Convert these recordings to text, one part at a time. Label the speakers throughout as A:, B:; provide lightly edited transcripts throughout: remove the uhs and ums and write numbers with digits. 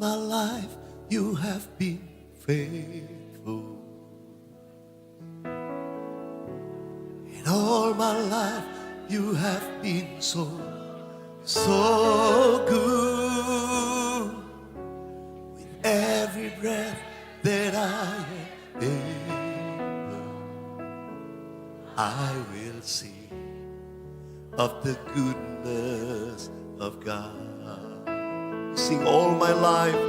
A: my life you have been faithful. In all my life you have been so good. With every breath that I am able, I will sing of the goodness of God. Sing all my life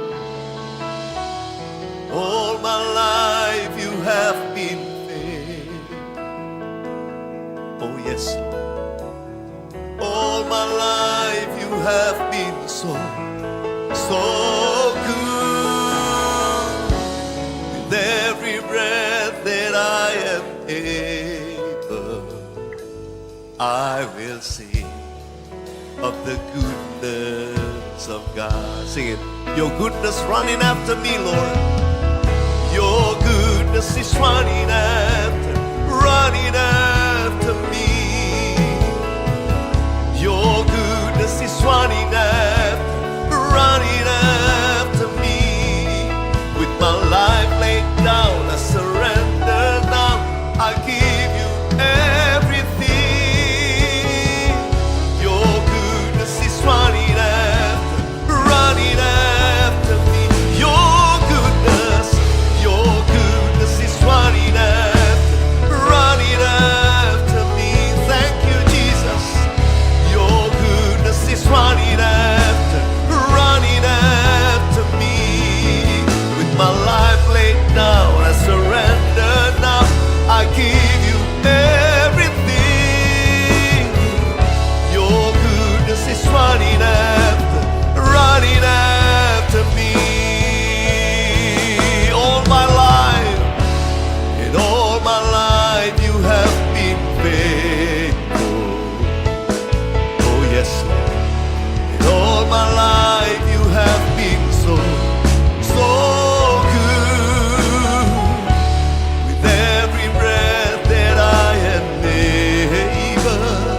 A: you have been faithful. Oh yes, all my life you have been so good. With every breath that I am able, I will sing of the goodness of God. Sing it. Your goodness running after me, Lord. Your goodness is running after me. Your goodness is running after me. With my life laid down, I surrender now. I give you everything. Your goodness is running after me. Your goodness is running after me. Thank you, Jesus. Your goodness is running after me. With my life laid down, I surrender now. I give you everything. Your goodness is running after me. All my life, in all my life you have been faithful. Oh yes, in all my life you have been so good. With every breath that I am able,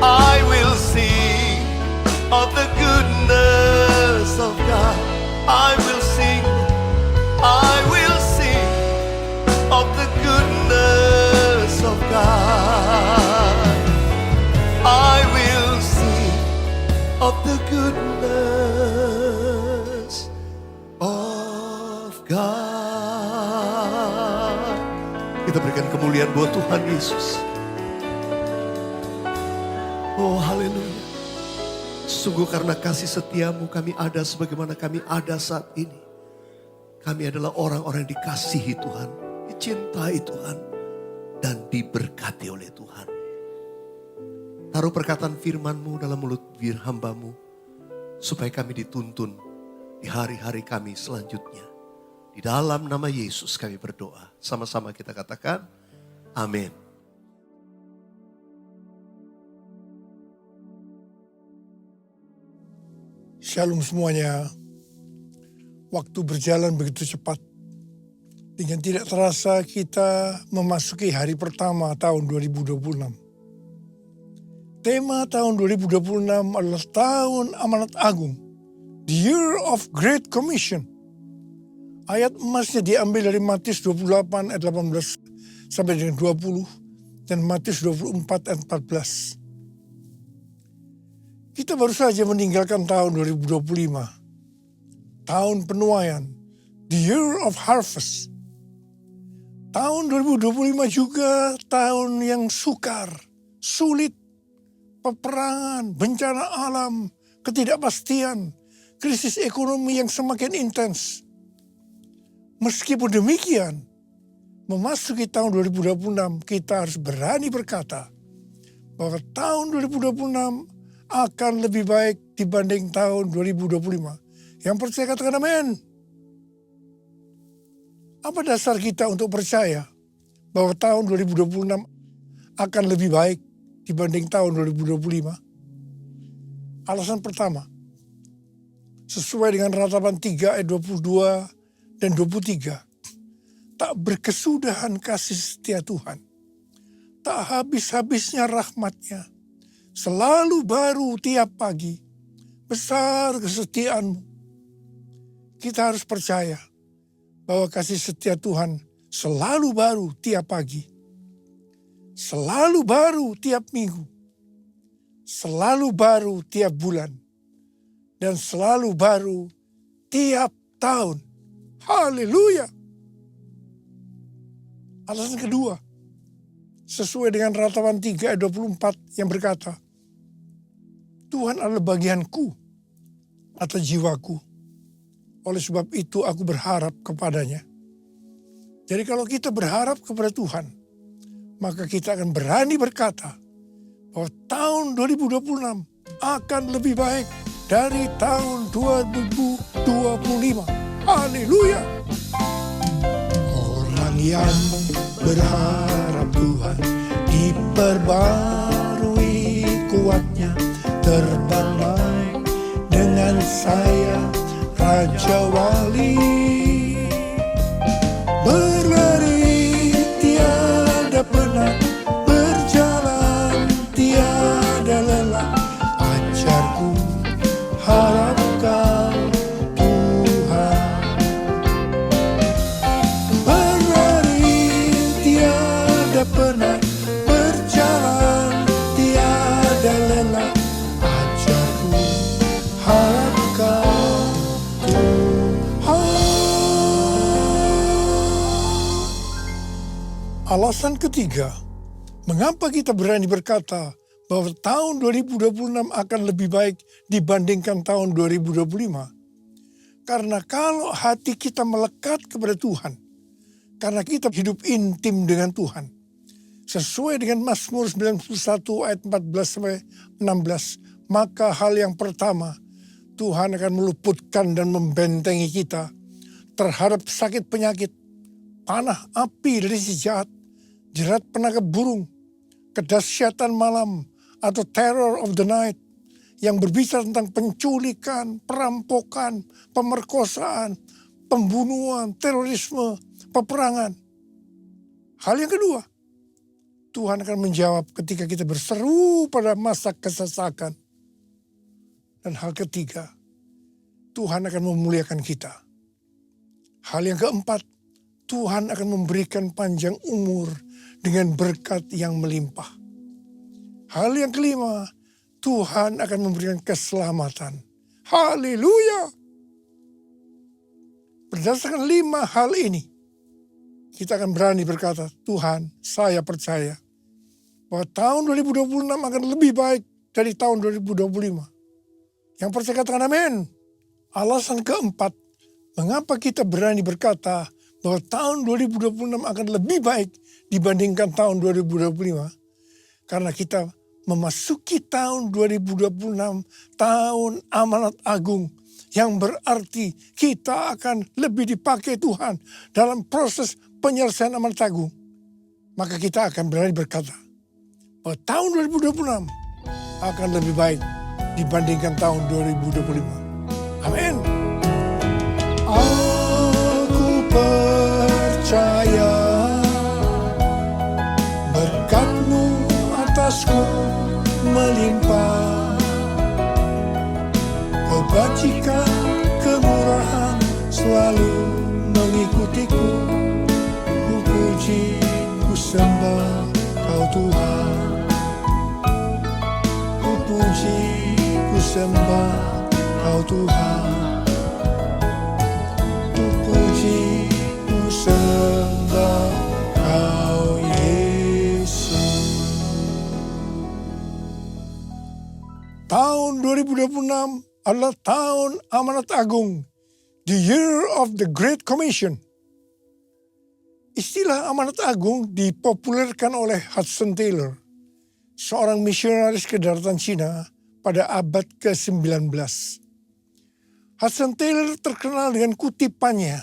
A: I will sing of the goodness of God. I will sing of the goodness of God. I will sing of the goodness of God. Kita berikan kemuliaan buat Tuhan Yesus. Oh haleluya. Sungguh karena kasih setiamu kami ada sebagaimana kami ada saat ini. Kami adalah orang-orang yang dikasihi Tuhan, dicintai Tuhan, dan diberkati oleh Tuhan. Taruh perkataan firman-Mu dalam mulut hamba-Mu, supaya kami dituntun di hari-hari kami selanjutnya. Di dalam nama Yesus kami berdoa. Sama-sama kita katakan, amin.
B: Shalom semuanya. Waktu berjalan begitu cepat. Dengan tidak terasa kita memasuki hari pertama tahun 2026. Tema tahun 2026 adalah tahun amanat agung. The Year of Great Commission. Ayat emasnya diambil dari Matius 28 ayat 18 sampai dengan 20 dan Matius 24 ayat 14. Kita baru saja meninggalkan tahun 2025. Tahun penuaian, the year of harvest. Tahun 2025 juga tahun yang sukar, sulit, peperangan, bencana alam, ketidakpastian, krisis ekonomi yang semakin intens. Meskipun demikian, memasuki tahun 2026 kita harus berani berkata bahwa tahun 2026 akan lebih baik dibanding tahun 2025. Yang percaya katakan amin. Apa dasar kita untuk percaya bahwa tahun 2026 akan lebih baik dibanding tahun 2025? Alasan pertama, sesuai dengan Ratapan 3 ayat 22 dan 23. Tak berkesudahan kasih setia Tuhan. Tak habis-habisnya rahmat-Nya. Selalu baru tiap pagi. Besar kesetiaan-Mu. kita harus percaya bahwa kasih setia Tuhan selalu baru tiap pagi. Selalu baru tiap minggu. Selalu baru tiap bulan. Dan selalu baru tiap tahun. Haleluya. Alasan kedua, sesuai dengan Ratapan 3 ayat 24 yang berkata, Tuhan adalah bagianku atau jiwaku. Oleh sebab itu aku berharap kepadanya. Jadi kalau kita berharap kepada Tuhan, maka kita akan berani berkata bahwa tahun 2026 akan lebih baik dari tahun 2025. Haleluya. Orang yang berharap Tuhan diperbarui kuatnya, terbang dengan saya Raja Wali. Berlari tiada penat, berjalan tiada lelah. Ajarku harap kau Tuhan. Berlari tiada penat, berjalan tiada lelah. Ajarku harap kau Tuhan. Alasan ketiga, mengapa kita berani berkata bahwa tahun 2026 akan lebih baik dibandingkan tahun 2025? Karena kalau hati kita melekat kepada Tuhan, karena kita hidup intim dengan Tuhan, sesuai dengan Mazmur 91 ayat 14-16, maka hal yang pertama, Tuhan akan meluputkan dan membentengi kita terhadap sakit penyakit, panah api dari si jahat, jerat penangkap burung, kedahsyatan malam, atau terror of the night, yang berbicara tentang penculikan, perampokan, pemerkosaan, pembunuhan, terorisme, peperangan. Hal yang kedua, Tuhan akan menjawab ketika kita berseru pada masa kesesakan. Dan hal ketiga, Tuhan akan memuliakan kita. Hal yang keempat, Tuhan akan memberikan panjang umur dengan berkat yang melimpah. Hal yang kelima, Tuhan akan memberikan keselamatan. Haleluya. Berdasarkan 5 hal ini, kita akan berani berkata, Tuhan, saya percaya bahwa tahun 2026 akan lebih baik dari tahun 2025. Yang percaya katakan amin. Alasan keempat, mengapa kita berani berkata bahwa tahun 2026 akan lebih baik dibandingkan tahun 2025. Karena kita memasuki tahun 2026, tahun amanat agung. Yang berarti kita akan lebih dipakai Tuhan dalam proses penyelesaian amanat agung. Maka kita akan berani berkata bahwa tahun 2026 akan lebih baik dibandingkan tahun 2025. Amin. Aku percaya berkat-Mu atasku melimpah, kebajikan, kemurahan selalu mengikutiku. Ku puji, ku sembah Kau Tuhan. Ku puji, ku sembah Kau Tuhan. Ku puji, ku sembah Kau Yesus. Tahun 2026 adalah tahun amanat agung. The Year of the Great Commission. Istilah amanat agung dipopulerkan oleh Hudson Taylor, seorang misionaris ke daratan Cina pada abad ke-19. Hudson Taylor terkenal dengan kutipannya,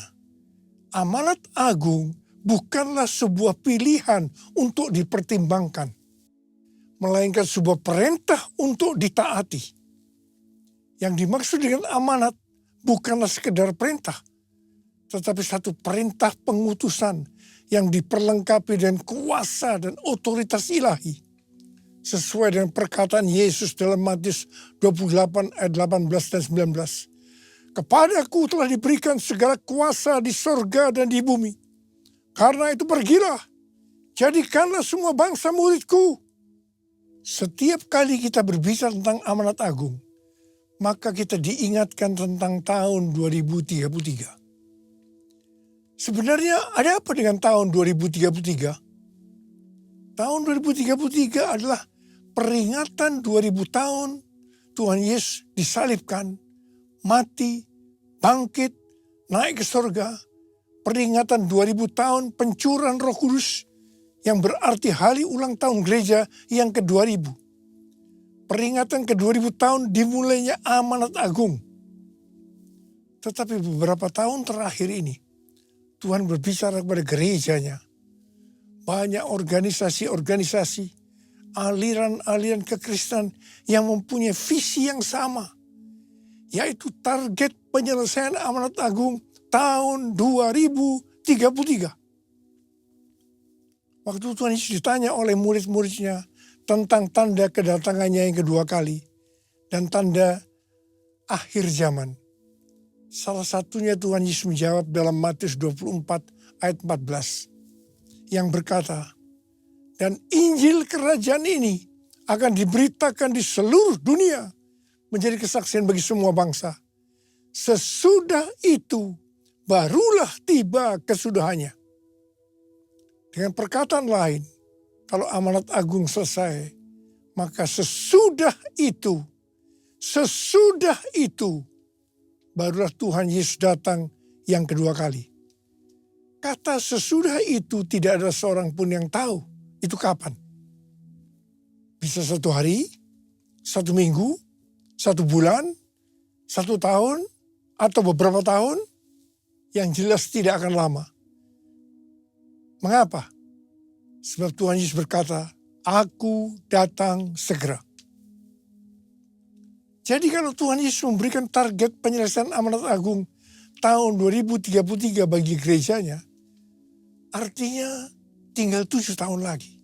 B: amanat agung bukanlah sebuah pilihan untuk dipertimbangkan, melainkan sebuah perintah untuk ditaati. Yang dimaksud dengan amanat bukanlah sekedar perintah, tetapi satu perintah pengutusan yang diperlengkapi dengan kuasa dan otoritas ilahi. Sesuai dengan perkataan Yesus dalam Matius 28 ayat 18 dan 19. Kepadaku telah diberikan segala kuasa di sorga dan di bumi. Karena itu pergilah, jadikanlah semua bangsa muridku. Setiap kali kita berbicara tentang amanat agung, maka kita diingatkan tentang tahun 2033. Sebenarnya ada apa dengan tahun 2033? Tahun 2033 adalah peringatan 2000 tahun Tuhan Yesus disalibkan, mati, bangkit, naik ke surga. Peringatan 2000 tahun pencurahan Roh Kudus yang berarti hari ulang tahun gereja yang ke-2000. Peringatan ke-2000 tahun dimulainya amanat agung. Tetapi beberapa tahun terakhir ini Tuhan berbicara kepada gerejanya. Banyak organisasi-organisasi, aliran-aliran kekristenan yang mempunyai visi yang sama, yaitu target penyelesaian amanat agung tahun 2033. Waktu Tuhan Yesus ditanya oleh murid-muridnya tentang tanda kedatangannya yang kedua kali dan tanda akhir zaman. Salah satunya Tuhan Yesus menjawab dalam Matius 24 ayat 14 yang berkata, dan Injil kerajaan ini akan diberitakan di seluruh dunia menjadi kesaksian bagi semua bangsa. Sesudah itu barulah tiba kesudahannya. Dengan perkataan lain, kalau amanat agung selesai, maka sesudah itu barulah Tuhan Yesus datang yang kedua kali. Kata sesudah itu tidak ada seorang pun yang tahu itu kapan. Bisa 1 hari, 1 minggu, 1 bulan, 1 tahun, atau beberapa tahun, yang jelas tidak akan lama. Mengapa? Sebab Tuhan Yesus berkata, aku datang segera. Jadi kalau Tuhan Yesus memberikan target penyelesaian amanat agung tahun 2033 bagi gerejanya, artinya tinggal 7 tahun lagi.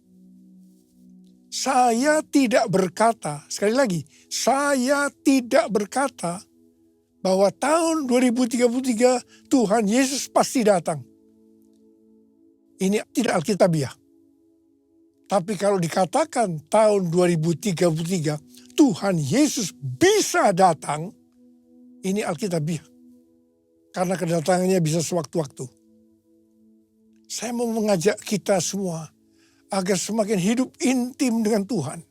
B: Saya tidak berkata, sekali lagi, saya tidak berkata bahwa tahun 2033 Tuhan Yesus pasti datang. Ini tidak alkitabiah. Tapi kalau dikatakan tahun 2033 Tuhan Yesus bisa datang, ini alkitabiah. Karena kedatangannya bisa sewaktu-waktu. Saya mau mengajak kita semua agar semakin hidup intim dengan Tuhan.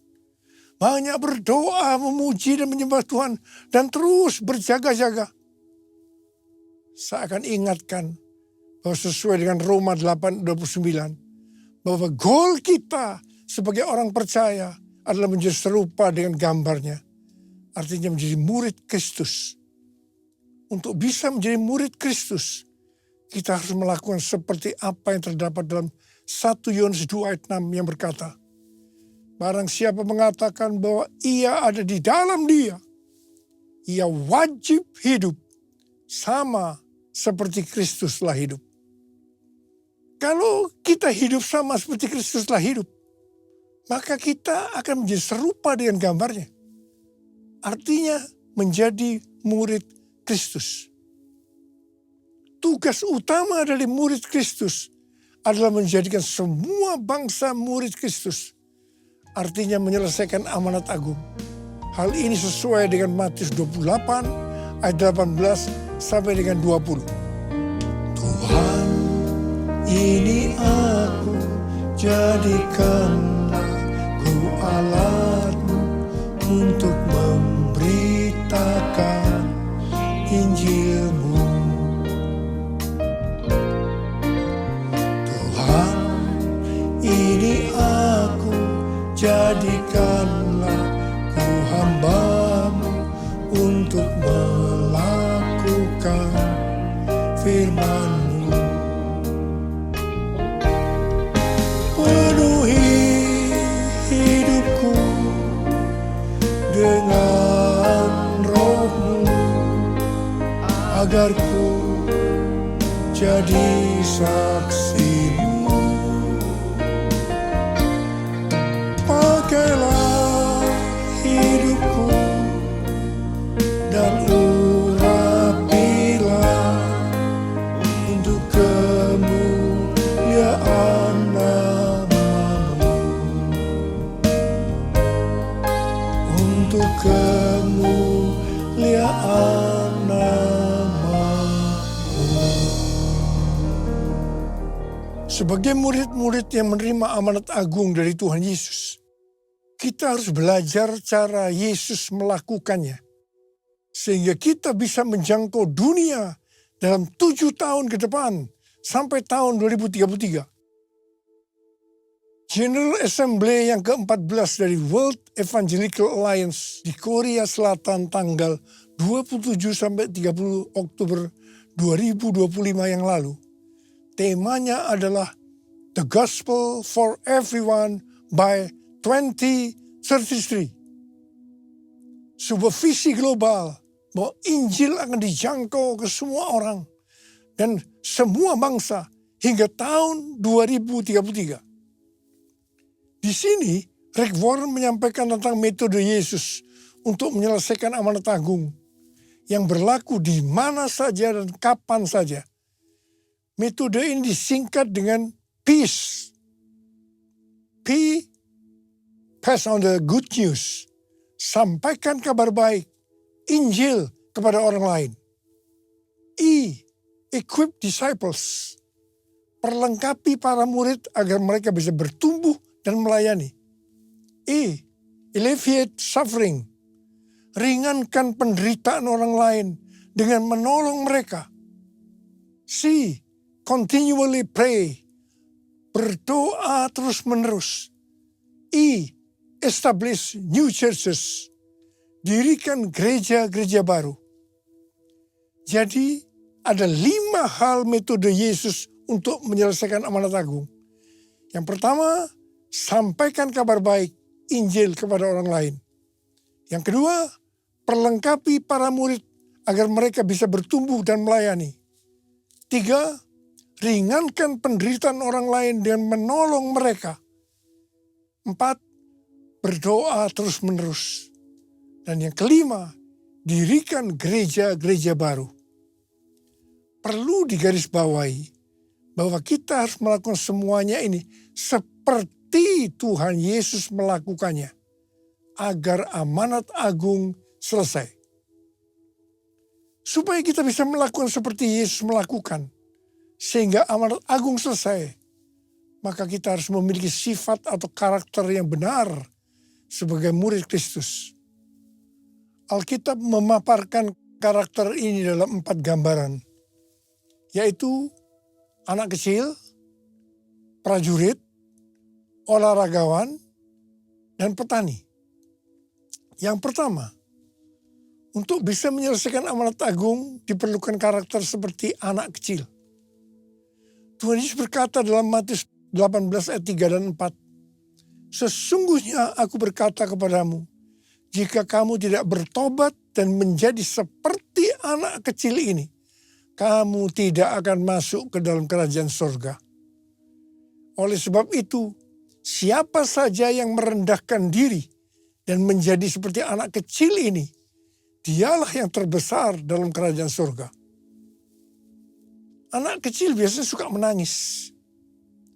B: Banyak berdoa, memuji dan menyembah Tuhan. Dan terus berjaga-jaga. Saya akan ingatkan bahwa sesuai dengan Roma 8:29. Bahwa goal kita sebagai orang percaya adalah menjadi serupa dengan gambarnya. Artinya menjadi murid Kristus. Untuk bisa menjadi murid Kristus, kita harus melakukan seperti apa yang terdapat dalam 1 Yohanes 2 ayat 6 yang berkata, barang siapa mengatakan bahwa ia ada di dalam dia, ia wajib hidup sama seperti Kristus telah hidup. Kalau kita hidup sama seperti Kristus telah hidup, maka kita akan menjadi serupa dengan gambarnya. Artinya menjadi murid Kristus. Tugas utama dari murid Kristus adalah menjadikan semua bangsa murid Kristus. Artinya menyelesaikan amanat agung. Hal ini sesuai dengan Matius 28 ayat 18 sampai dengan 20. Tuhan, ini aku, jadikanlah ku alatmu untuk memberitakan Injilmu. Tuhan, ini aku, jadikanlah ku hamba-Mu untuk melakukan firman-Mu. Penuhi hidupku dengan Roh-Mu, agar ku jadi saksi-Mu. Pakailah hidupku dan urapi untuk kemuliaan nama-Mu. Sebagai murid-murid yang menerima amanat agung dari Tuhan Yesus, kita harus belajar cara Yesus melakukannya. Sehingga kita bisa menjangkau dunia dalam 7 tahun ke depan sampai tahun 2033. General Assembly yang ke-14 dari World Evangelical Alliance di Korea Selatan tanggal 27 sampai 30 Oktober 2025 yang lalu. Temanya adalah The Gospel for Everyone by 2033. Sebuah visi global bahwa Injil akan dijangkau ke semua orang dan semua bangsa hingga tahun 2033. Di sini, Rick Warren menyampaikan tentang metode Yesus untuk menyelesaikan amanat agung yang berlaku di mana saja dan kapan saja. Metode ini disingkat dengan peace. P, pass on the good news. Sampaikan kabar baik, Injil kepada orang lain. E, equip disciples. Perlengkapi para murid agar mereka bisa bertumbuh dan melayani. E, alleviate suffering. Ringankan penderitaan orang lain dengan menolong mereka. C, continually pray. Berdoa terus-menerus. E, establish new churches. Dirikan gereja-gereja baru. Jadi ada 5 hal metode Yesus untuk menyelesaikan amanat agung. Yang pertama, sampaikan kabar baik, Injil kepada orang lain. Yang kedua, perlengkapi para murid agar mereka bisa bertumbuh dan melayani. 3, ringankan penderitaan orang lain dengan menolong mereka. 4, berdoa terus-menerus. Dan yang kelima, dirikan gereja-gereja baru. Perlu digarisbawahi bahwa kita harus melakukan semuanya ini seperti Tuhan Yesus melakukannya, agar amanat agung selesai. Supaya kita bisa melakukan seperti Yesus melakukan, sehingga amanat agung selesai, maka kita harus memiliki sifat atau karakter yang benar sebagai murid Kristus. Alkitab memaparkan karakter ini dalam 4 gambaran, yaitu anak kecil, prajurit, olahragawan, dan petani. Yang pertama, untuk bisa menyelesaikan amanat agung diperlukan karakter seperti anak kecil. Tuhan Yesus berkata dalam Matius 18 ayat 3 dan 4, sesungguhnya aku berkata kepadamu, jika kamu tidak bertobat dan menjadi seperti anak kecil ini, kamu tidak akan masuk ke dalam kerajaan surga. Oleh sebab itu, siapa saja yang merendahkan diri dan menjadi seperti anak kecil ini, dialah yang terbesar dalam kerajaan surga. Anak kecil biasanya suka menangis,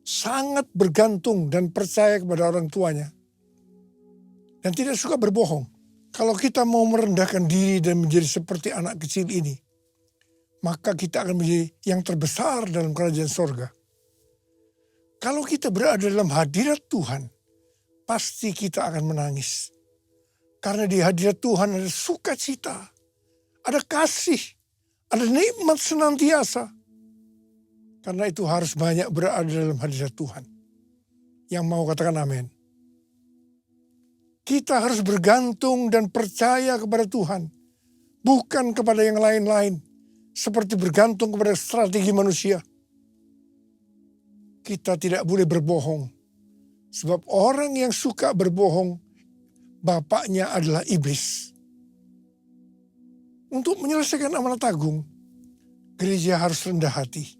B: sangat bergantung dan percaya kepada orang tuanya, dan tidak suka berbohong. Kalau kita mau merendahkan diri dan menjadi seperti anak kecil ini, maka kita akan menjadi yang terbesar dalam kerajaan surga. Kalau kita berada dalam hadirat Tuhan, pasti kita akan menangis. Karena di hadirat Tuhan ada sukacita, ada kasih, ada nikmat senantiasa. Karena itu harus banyak berada dalam hadirat Tuhan. Yang mau katakan amin. Kita harus bergantung dan percaya kepada Tuhan, bukan kepada yang lain-lain, seperti bergantung kepada strategi manusia. Kita tidak boleh berbohong, sebab orang yang suka berbohong, bapaknya adalah iblis. Untuk menyelesaikan amanat agung, gereja harus rendah hati,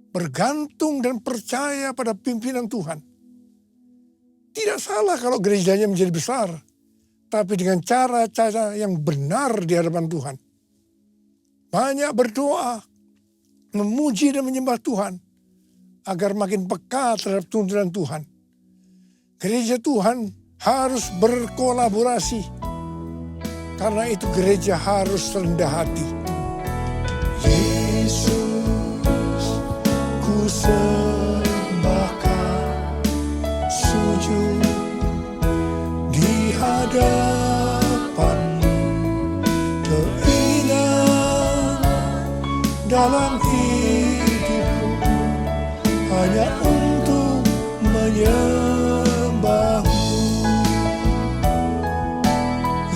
B: bergantung dan percaya pada pimpinan Tuhan. Tidak salah kalau gerejanya menjadi besar, tapi dengan cara-cara yang benar di hadapan Tuhan. Banyak berdoa, memuji dan menyembah Tuhan, agar makin peka terhadap tuntunan Tuhan. Gereja Tuhan harus berkolaborasi Karena itu gereja harus rendah hati. Yesus, ku sembahkan, sujud di hadapan-Mu. Keinginan dalam hidupku hanya untuk menyembah-Mu.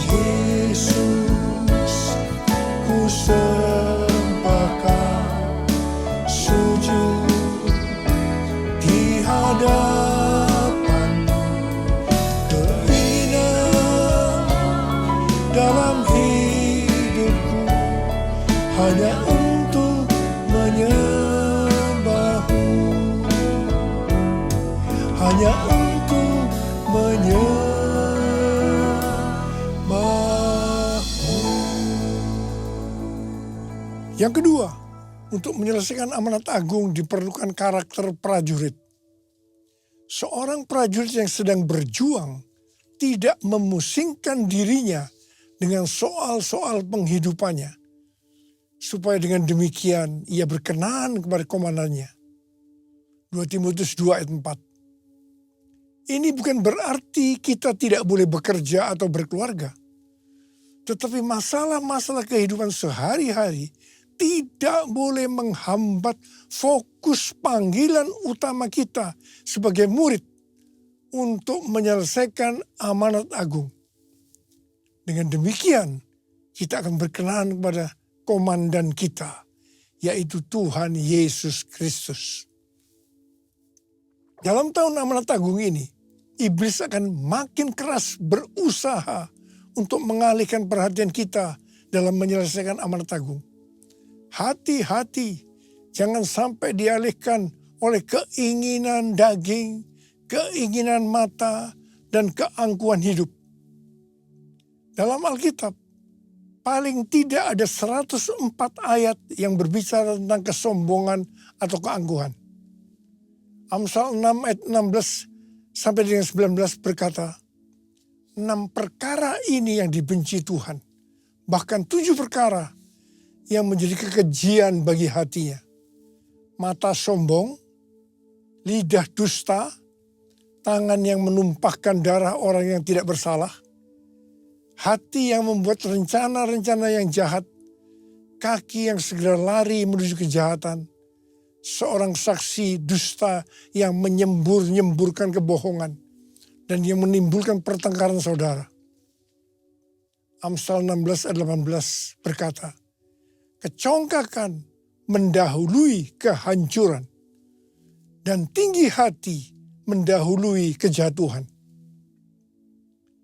B: Yesus, ku sembahkan, sujud di hadapan-Mu. Keinginan dalam hidupku hanya untuk menyembah-Mu, hanya untuk menyembah-Mu. Yang kedua, untuk menyelesaikan amanat agung diperlukan karakter prajurit. Seorang prajurit yang sedang berjuang tidak memusingkan dirinya dengan soal-soal penghidupannya, supaya dengan demikian ia berkenan kepada komandannya. 2 Timotius 2 ayat 4. Ini bukan berarti kita tidak boleh bekerja atau berkeluarga. Tetapi masalah-masalah kehidupan sehari-hari tidak boleh menghambat fokus panggilan utama kita sebagai murid untuk menyelesaikan amanat agung. Dengan demikian, kita akan berkenan kepada komandan kita, yaitu Tuhan Yesus Kristus. Dalam tahun amanat agung ini, iblis akan makin keras berusaha untuk mengalihkan perhatian kita dalam menyelesaikan amanat agung. Hati-hati, jangan sampai dialihkan oleh keinginan daging, keinginan mata, dan keangkuhan hidup. Dalam Alkitab, paling tidak ada 104 ayat yang berbicara tentang kesombongan atau keangkuhan. Amsal 6 ayat 16 sampai dengan 19 berkata, 6 perkara ini yang dibenci Tuhan, bahkan 7 perkara yang menjadi kekejian bagi hatinya. Mata sombong, lidah dusta, tangan yang menumpahkan darah orang yang tidak bersalah, hati yang membuat rencana-rencana yang jahat, kaki yang segera lari menuju kejahatan, seorang saksi dusta yang menyembur-nyemburkan kebohongan, dan yang menimbulkan pertengkaran saudara. Amsal 16 ayat 18 berkata, kecongkakan mendahului kehancuran, dan tinggi hati mendahului kejatuhan.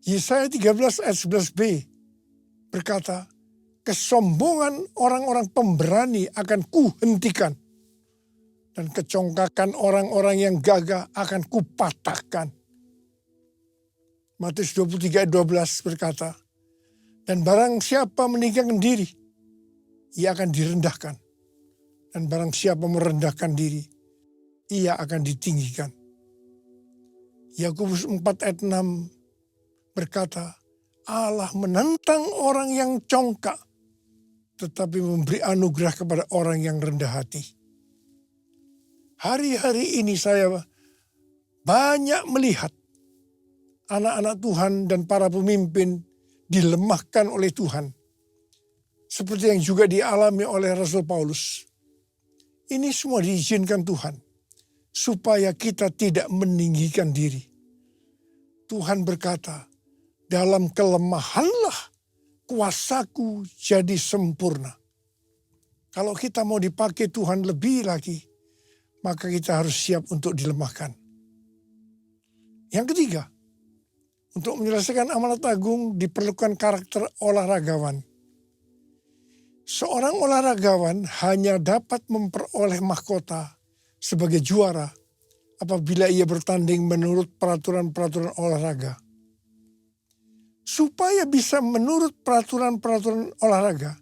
B: Yesaya 13 ayat 11b berkata, kesombongan orang-orang pemberani akan kuhentikan, dan kecongkakan orang-orang yang gagah akan kupatahkan. Matius 23 ayat 12 berkata, dan barang siapa meninggikan diri, ia akan direndahkan. Dan barang siapa merendahkan diri, ia akan ditinggikan. Yakobus 4 ayat 6 berkata, Allah menentang orang yang congkak, tetapi memberi anugerah kepada orang yang rendah hati. Hari-hari ini saya banyak melihat anak-anak Tuhan dan para pemimpin dilemahkan oleh Tuhan. Seperti yang juga dialami oleh Rasul Paulus. Ini semua diizinkan Tuhan, supaya kita tidak meninggikan diri. Tuhan berkata, dalam kelemahanlah kuasaku jadi sempurna. Kalau kita mau dipakai Tuhan lebih lagi, maka kita harus siap untuk dilemahkan. Yang ketiga, untuk menyelesaikan amanat agung diperlukan karakter olahragawan. Seorang olahragawan hanya dapat memperoleh mahkota sebagai juara apabila ia bertanding menurut peraturan-peraturan olahraga. Supaya bisa menurut peraturan-peraturan olahraga,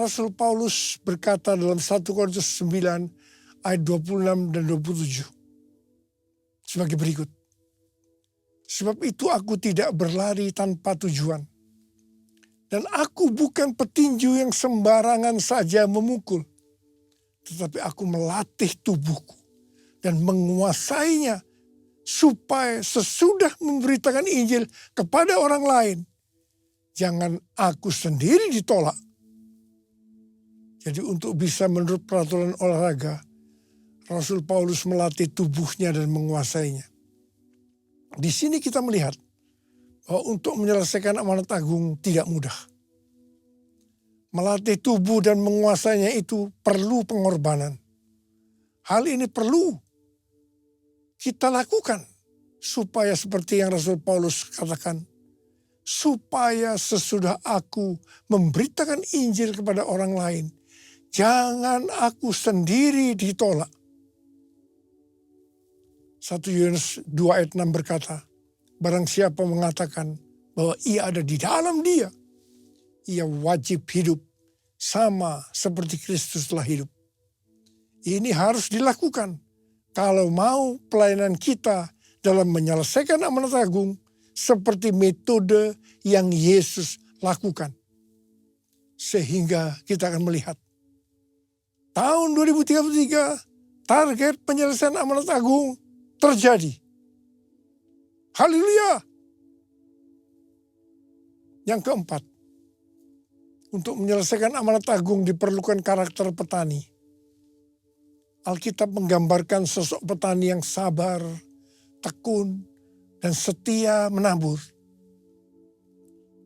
B: Rasul Paulus berkata dalam 1 Korintus 9 ayat 26 dan 27 sebagai berikut. Sebab itu aku tidak berlari tanpa tujuan. Dan aku bukan petinju yang sembarangan saja memukul. Tetapi aku melatih tubuhku dan menguasainya supaya sesudah memberitakan Injil kepada orang lain, jangan aku sendiri ditolak. Jadi untuk bisa menurut peraturan olahraga, Rasul Paulus melatih tubuhnya dan menguasainya. Di sini kita melihat bahwa untuk menyelesaikan amanat agung tidak mudah. Melatih tubuh dan menguasainya itu perlu pengorbanan. Hal ini perlu kita lakukan supaya seperti yang Rasul Paulus katakan, supaya sesudah aku memberitakan Injil kepada orang lain, jangan aku sendiri ditolak. 1 Yohanes 2 ayat 6 berkata, barang siapa mengatakan bahwa ia ada di dalam dia, ia wajib hidup sama seperti Kristus telah hidup. Ini harus dilakukan kalau mau pelayanan kita dalam menyelesaikan amanat agung seperti metode yang Yesus lakukan. Sehingga kita akan melihat tahun 2033 target penyelesaian amanat agung terjadi. Haleluya. Yang keempat, untuk menyelesaikan amanat agung diperlukan karakter petani. Alkitab menggambarkan sosok petani yang sabar, tekun, dan setia menabur.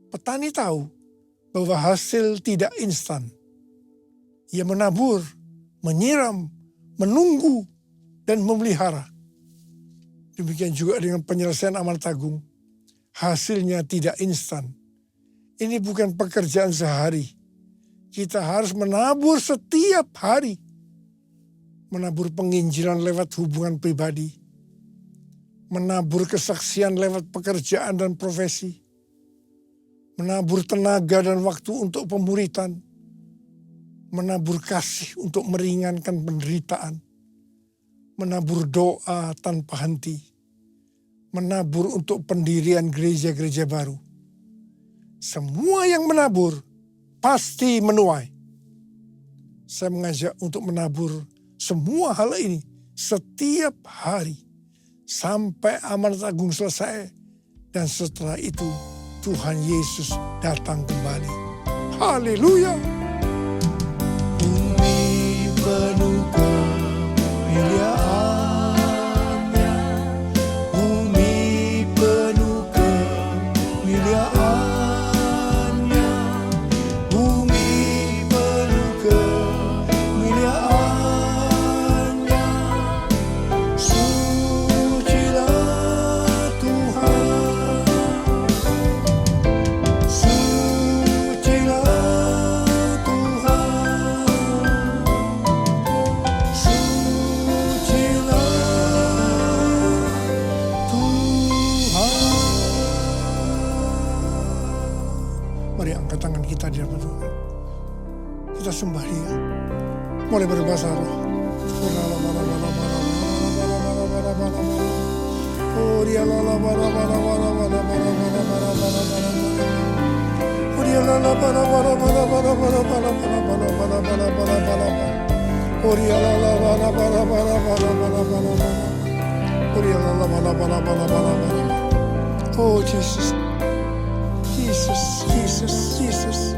B: Petani tahu bahwa hasil tidak instan. Ia menabur, menyiram, menunggu, dan memelihara. Demikian juga dengan penyelesaian amanat agung. Hasilnya tidak instan. Ini bukan pekerjaan sehari. Kita harus menabur setiap hari. Menabur penginjilan lewat hubungan pribadi. Menabur kesaksian lewat pekerjaan dan profesi. Menabur tenaga dan waktu untuk pemuritan. Menabur kasih untuk meringankan penderitaan. Menabur doa tanpa henti. Menabur untuk pendirian gereja-gereja baru. Semua yang menabur pasti menuai. Saya mengajak untuk menabur semua hal ini setiap hari sampai amanat agung selesai. Dan setelah itu Tuhan Yesus datang kembali. Haleluya.
A: Bumi penuh kemuliaan-Nya, bumi penuh kemuliaan-Nya, bumi penuh kemuliaan-Nya. Sucilah Tuhan, sucilah Mari angkat tangan kita di hadapan Tuhan. Kita sembah Dia. Mulai berbahasa roh. Oh Jesus. Yesus.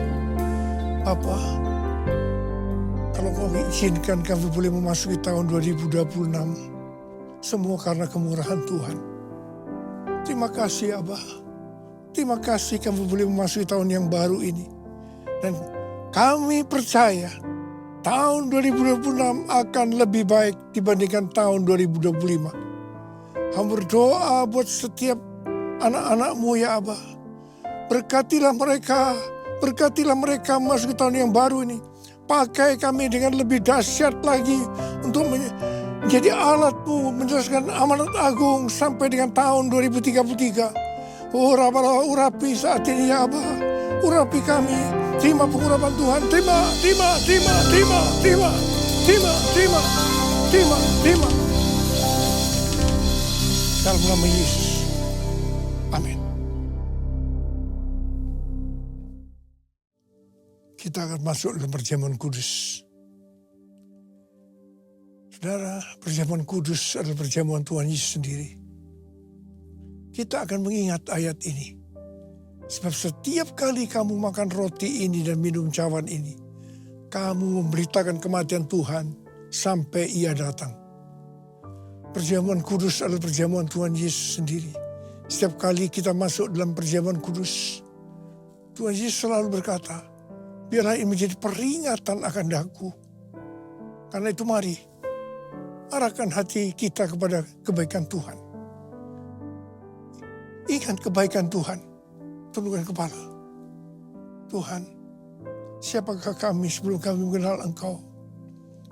A: Bapa, kalau Kau izinkan kami boleh memasuki tahun 2026, semua karena kemurahan Tuhan. Terima kasih Abah. Terima kasih kami boleh memasuki tahun yang baru ini. Dan kami percaya tahun 2026 akan lebih baik dibandingkan tahun 2025. Kami berdoa buat setiap anak-anak-Mu ya Abah. Berkatilah mereka masuk ke tahun yang baru ini. Pakai kami dengan lebih dahsyat lagi untuk menjadi alat-Mu menjelaskan amanat agung sampai dengan tahun 2033. Oh urapi saat ini ya Abah. Urapi kami. Terima pengurapan Tuhan. Terima. Dalam nama Yesus. Amin.
B: kita akan masuk dalam perjamuan kudus. Saudara, perjamuan kudus adalah perjamuan Tuhan Yesus sendiri. Kita akan mengingat ayat ini. Sebab setiap kali kamu makan roti ini dan minum cawan ini, kamu memberitakan kematian Tuhan sampai Ia datang. Perjamuan kudus adalah perjamuan Tuhan Yesus sendiri. Setiap kali kita masuk dalam perjamuan kudus, Tuhan Yesus selalu berkata, biarlah ini menjadi peringatan akan daku. Karena itu mari, arahkan hati kita kepada kebaikan Tuhan. Ingat kebaikan Tuhan, tundukkan kepala. Tuhan, siapakah kami sebelum kami mengenal Engkau?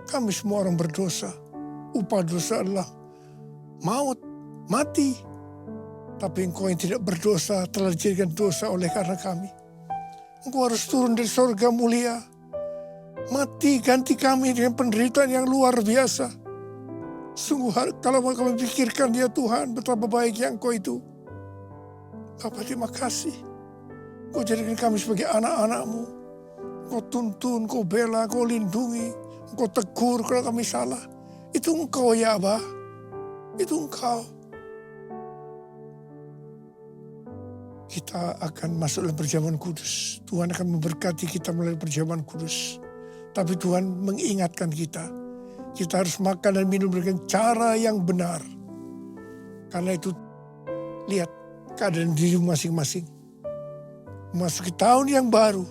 B: Kami semua orang berdosa. Upah dosa adalah maut, mati. Tapi Engkau yang tidak berdosa telah dijadikan dosa oleh karena kami. Engkau harus turun dari surga mulia. Mati ganti kami dengan penderitaan yang luar biasa. Sungguh kalau kami pikirkan dia Tuhan, betapa baiknya Engkau itu. Bapa, terima kasih. Kau jadikan kami sebagai anak-anak-Mu. Kau tuntun, Kau bela, Kau lindungi. Kau tegur kalau kami salah. Itu Engkau ya Abah. Itu Engkau. Kita akan masuk dalam perjamuan kudus. Tuhan akan memberkati kita melalui perjamuan kudus. Tapi Tuhan mengingatkan kita. Kita harus makan dan minum dengan cara yang benar. Karena itu, lihat keadaan diri masing-masing. Memasuki tahun yang baru,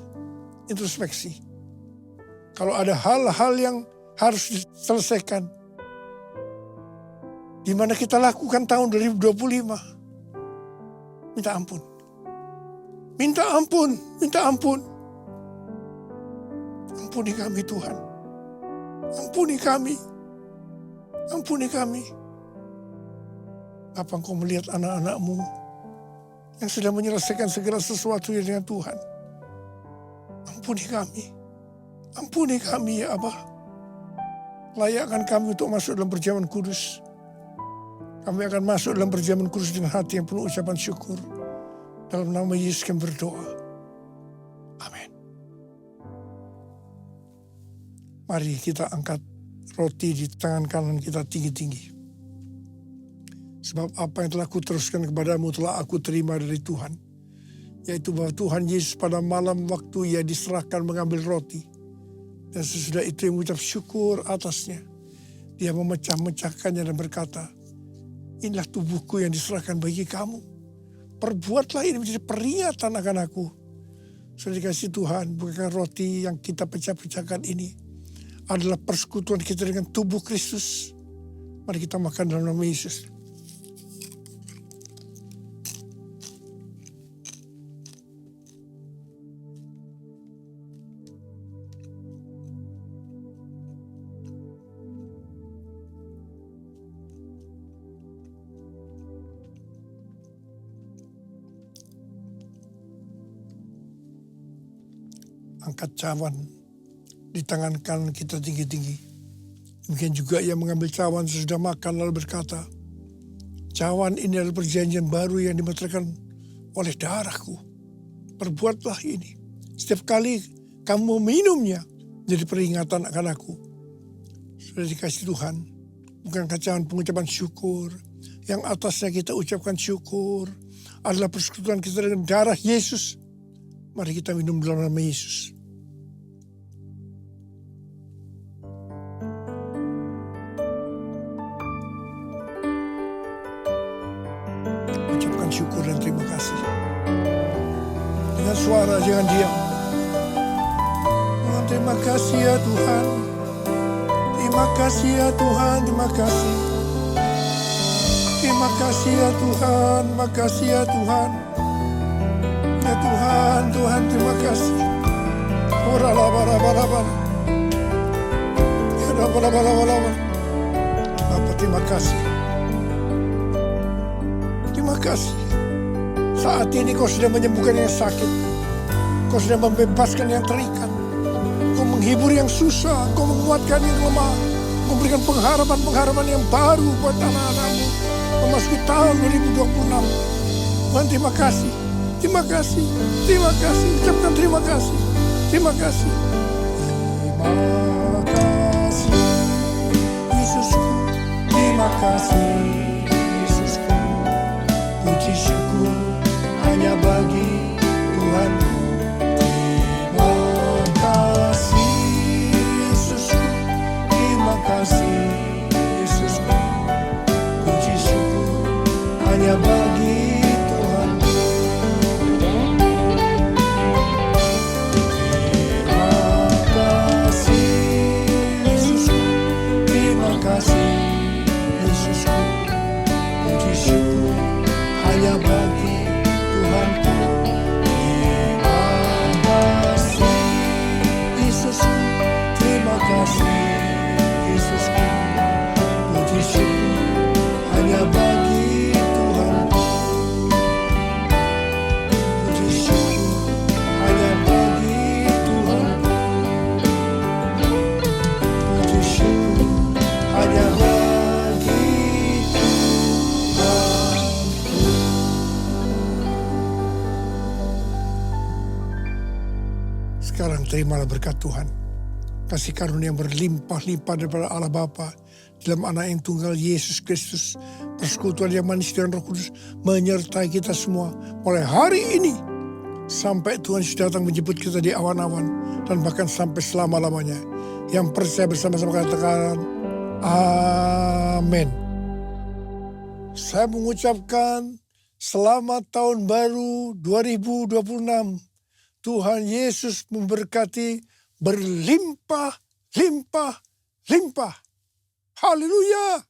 B: introspeksi. Kalau ada hal-hal yang harus diselesaikan, di mana kita lakukan tahun 2025, minta ampun. Minta ampun, minta ampun. Ampuni kami Tuhan. Ampuni kami. Ampuni kami. Apa Engkau melihat anak-anak-Mu yang sedang menyelesaikan segala sesuatu dengan Tuhan? Ampuni kami. Ampuni kami ya Abah. Layakkan kami untuk masuk dalam perjamuan kudus. Kami akan masuk dalam perjamuan kudus dengan hati yang penuh ucapan syukur. Dalam nama Yesus kami berdoa. Amin. Mari kita angkat roti di tangan kanan kita tinggi-tinggi. Sebab apa yang telah kuteruskan kepadamu telah aku terima dari Tuhan. Yaitu bahwa Tuhan Yesus pada malam waktu Ia diserahkan mengambil roti. Dan sesudah itu Ia mengucap syukur atasnya. Dia memecah-mecahkannya dan berkata, inilah tubuhku yang diserahkan bagi kamu. Perbuatlah ini menjadi peringatan akan aku. Sudah dikasih Tuhan, bukan roti yang kita pecah-pecahkan ini adalah persekutuan kita dengan tubuh Kristus. Mari kita makan dalam nama Yesus. Angkat cawan di tangan kanan kita tinggi-tinggi. Demikian juga Ia mengambil cawan sesudah makan lalu berkata, cawan ini adalah perjanjian baru yang dimeteraikan oleh darahku. Perbuatlah ini. Setiap kali kamu meminumnya, jadi peringatan akan aku. Sudah dikasih Tuhan, bukan cawan pengucapan syukur. Yang atasnya kita ucapkan syukur adalah persekutuan kita dengan darah Yesus. Mari kita minum dalam nama Yesus. Ucapkan syukur dan terima kasih. Dengan suara, jangan diam. Oh, terima kasih ya Tuhan. Terima kasih ya Tuhan, terima kasih. Terima kasih ya Tuhan, terima kasih ya Tuhan. Ya Tuhan, Tuhan terima kasih. Ora laba. Ya laba. Bapa terima kasih. Terima kasih. Saat ini Kau sudah menyembuhkan yang sakit. Kau sudah membebaskan yang terikat. Kau menghibur yang susah. Kau menguatkan yang lemah. Kau berikan pengharapan yang baru buat anak-anak-Mu memasuki tahun 2026. Tuhan terima kasih. Terima kasih, terima kasih, ucapkan terima kasih. Terima kasih. Terima kasih, Yesusku. Terima kasih, Yesusku. Puji syukur hanya bagi Tuhanku. Terima kasih, Yesusku. Terima kasih, Yesusku. Puji syukur hanya bagi Tuhanku. Terima kasih, Yesusku. Puji syukur hanya bagi Tuhanku. Terima kasih, Yesusku. Terima kasih, Yesusku. Puji syukur hanya bagi Tuhanku. Puji syukur hanya bagi Tuhanku. Puji syukur hanya bagi Tuhanku. Sekarang terimalah berkat Tuhan. Kasih karunia yang berlimpah-limpah daripada Allah Bapa dalam anak yang tunggal Yesus Kristus. Persekutuan yang manis dan Roh Kudus menyertai kita semua mulai hari ini sampai Tuhan Yesus datang menjemput kita di awan-awan dan bahkan sampai selama-lamanya. Yang percaya bersama-sama katakan amin. Saya mengucapkan selamat tahun baru 2026. Tuhan Yesus memberkati berlimpah, limpah, limpah. Haleluya.